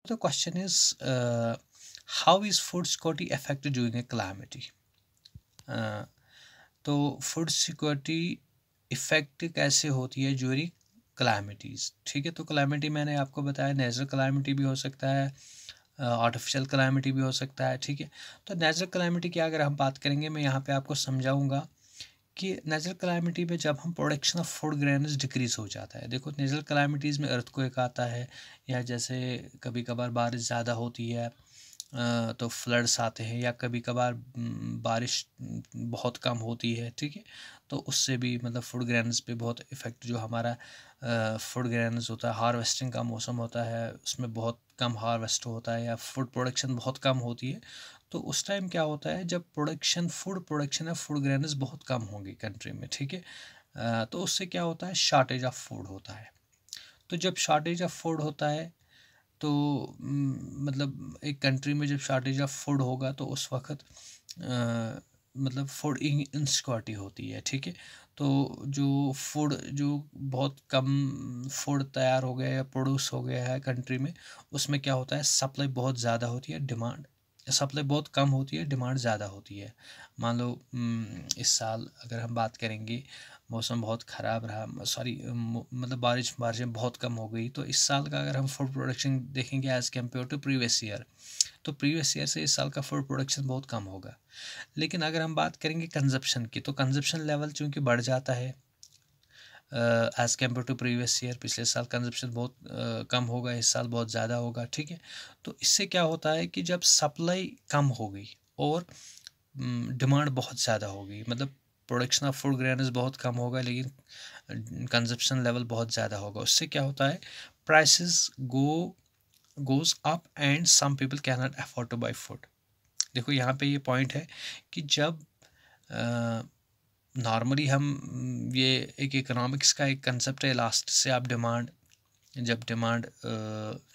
the question is, how is food security affected during a calamity? तो food security effect कैसे होती है during क्लाइमेटीज़? ठीक है, तो क्लाइमेटी मैंने आपको बताया नेचुरल क्लाइमेटी भी हो सकता है, आर्टिफिशियल क्लाइमेटी भी हो सकता है। ठीक है, तो नेचुरल क्लाइमेटी की अगर हम बात करेंगे, मैं यहाँ पे आपको समझाऊंगा कि नेचुरल क्लाइमेटी में जब हम production of food grains decrease हो जाता है। देखो, नेचुरल क्लाइमेटीज़ में अर्थक्वेक आता है, या जैसे कभी कभार बारिश ज़्यादा होती है तो फ्लड्स आते हैं, या कभी कभार बारिश बहुत कम होती है। ठीक है, तो उससे भी मतलब फूड ग्रेन्स पे बहुत इफ़ेक्ट, जो हमारा फूड ग्रेन्स होता है, हार्वेस्टिंग का मौसम होता है, उसमें बहुत कम हार्वेस्ट होता है, या फूड प्रोडक्शन बहुत कम होती है। तो उस टाइम क्या होता है, जब फूड प्रोडक्शन है, फूड ग्रेन्स बहुत कम होंगी कंट्री में। ठीक है, तो उससे क्या होता है, शॉर्टेज ऑफ फूड होता है। तो जब शॉर्टेज ऑफ फूड होता है, तो मतलब एक कंट्री में जब शॉर्टेज ऑफ फूड होगा, तो उस वक्त मतलब फूड इनसिक्योरिटी होती है। ठीक है, तो जो बहुत कम फूड तैयार हो गया या प्रोड्यूस हो गया है कंट्री में, उसमें क्या होता है, सप्लाई बहुत ज़्यादा होती है, डिमांड सप्लाई बहुत कम होती है, डिमांड ज़्यादा होती है। मान लो इस साल अगर हम बात करेंगे, मौसम बहुत ख़राब रहा, सॉरी मतलब बारिशें बहुत कम हो गई, तो इस साल का अगर हम फूड प्रोडक्शन देखेंगे as compared to previous year, तो प्रीवियस ईयर से इस साल का फूड प्रोडक्शन बहुत कम होगा। लेकिन अगर हम बात करेंगे कंजप्शन की, तो कंजप्शन लेवल चूँकि बढ़ जाता है as compared to previous year. पिछले साल कंजप्शन बहुत कम होगा, इस साल बहुत ज़्यादा होगा। ठीक है, तो इससे क्या होता है कि जब सप्लाई कम हो गई और डिमांड बहुत ज़्यादा हो गई, मतलब प्रोडक्शन ऑफ फूड ग्रेन्स बहुत कम होगा, लेकिन कंजप्शन लेवल बहुत ज़्यादा होगा। उससे क्या होता है, prices goes up and some people can not afford to buy food. देखो, यहाँ पे ये पॉइंट है कि जब नॉर्मली हम ये एक इकोनॉमिक्स का एक कंसेप्ट है, लास्ट से आप जब डिमांड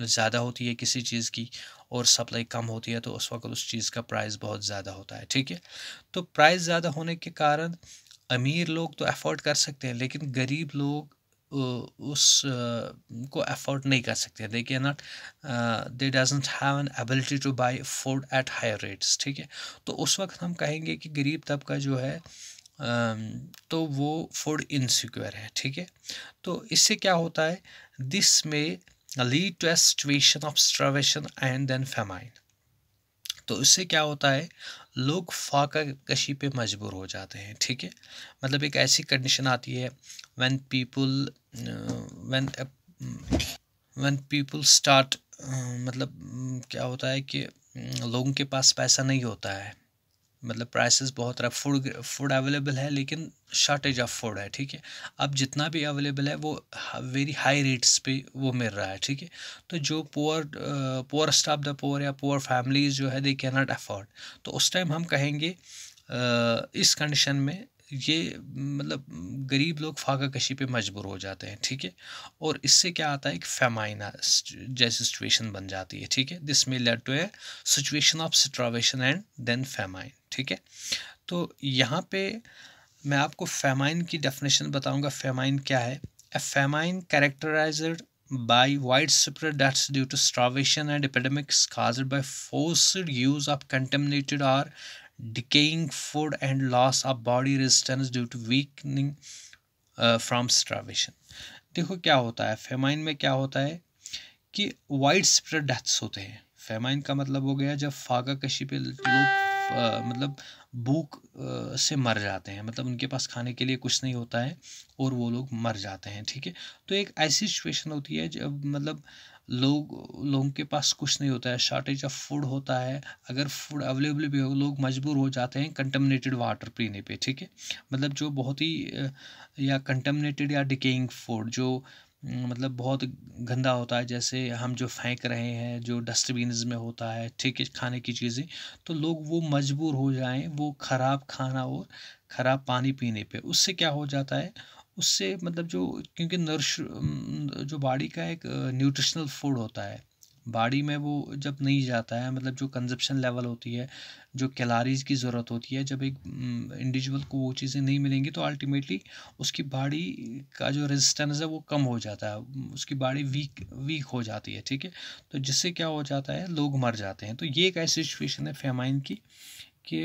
ज़्यादा होती है किसी चीज़ की और सप्लाई कम होती है, तो उस वक्त उस चीज़ का प्राइस बहुत ज़्यादा होता है। ठीक है, तो प्राइस ज़्यादा होने के कारण अमीर लोग तो अफोर्ड कर सकते हैं, लेकिन गरीब लोग उस को अफोर्ड नहीं कर सकते। They can not, they doesn't have an ability to buy food at higher rates. ठीक है, तो उस वक्त हम कहेंगे कि गरीब तबका जो है तो वो फूड इनसिक्योर है। ठीक है, तो इससे क्या होता है, this may lead to a situation of starvation and then famine. तो इससे क्या होता है, लोग फाका कशी पे मजबूर हो जाते हैं। ठीक है, मतलब एक ऐसी कंडीशन आती है when people when when people start, मतलब क्या होता है कि लोगों के पास पैसा नहीं होता है, मतलब प्राइसेस बहुत रहा, फूड अवेलेबल है लेकिन शॉर्टेज ऑफ फूड है। ठीक है, अब जितना भी अवेलेबल है वो वेरी हाई रेट्स पे वो मिल रहा है। ठीक है, तो जो पुअरेस्ट ऑफ द पुअर या पुअर फैमिलीज जो है, दे कैन नॉट अफोर्ड। तो उस टाइम हम कहेंगे इस कंडीशन में ये मतलब गरीब लोग फाका कशी पे मजबूर हो जाते हैं। ठीक है, और इससे क्या आता है, एक फेमाइन जैसी सिचुएशन बन जाती है। ठीक है, this may led to a situation of starvation and then famine. ठीक है, तो यहाँ पे मैं आपको फेमाइन की डेफिनेशन बताऊंगा। फेमाइन क्या है? A famine characterised by widespread deaths due to starvation and epidemics caused by forced use of contaminated or decaying food and loss of body resistance due to weakening from starvation। देखो क्या होता है, famine में क्या होता है कि wide spread deaths होते हैं। फेमाइन का मतलब हो गया जब फाका कशी पे लोग मतलब भूख से मर जाते हैं, मतलब उनके पास खाने के लिए कुछ नहीं होता है और वो लोग मर जाते हैं। ठीक है, तो एक ऐसी सिचुएशन होती है जब मतलब लोगों के पास कुछ नहीं होता है, शॉर्टेज ऑफ फूड होता है। अगर फूड अवेलेबल भी हो, लोग मजबूर हो जाते हैं कंटमिनेटेड वाटर पीने पे। ठीक है, मतलब जो बहुत ही या कंटमिनेटेड या डिकेइंग फूड जो मतलब बहुत गंदा होता है, जैसे हम जो फेंक रहे हैं, जो डस्टबिन्स में होता है। ठीक है, खाने की चीज़ें, तो लोग वो मजबूर हो जाएं वो ख़राब खाना और ख़राब पानी पीने पे। उससे क्या हो जाता है, उससे मतलब जो, क्योंकि जो बॉडी का एक न्यूट्रिशनल फूड होता है, बॉडी में वो जब नहीं जाता है, मतलब जो कंजप्शन लेवल होती है, जो कैलोरीज की ज़रूरत होती है, जब एक इंडिविजुअल को वो चीज़ें नहीं मिलेंगी तो अल्टीमेटली उसकी बॉडी का जो रेजिस्टेंस है वो कम हो जाता है, उसकी बॉडी वीक वीक हो जाती है, ठीक है। तो जिससे क्या हो जाता है, लोग मर जाते हैं। तो ये एक ऐसी सिचुएशन है फेमाइन की कि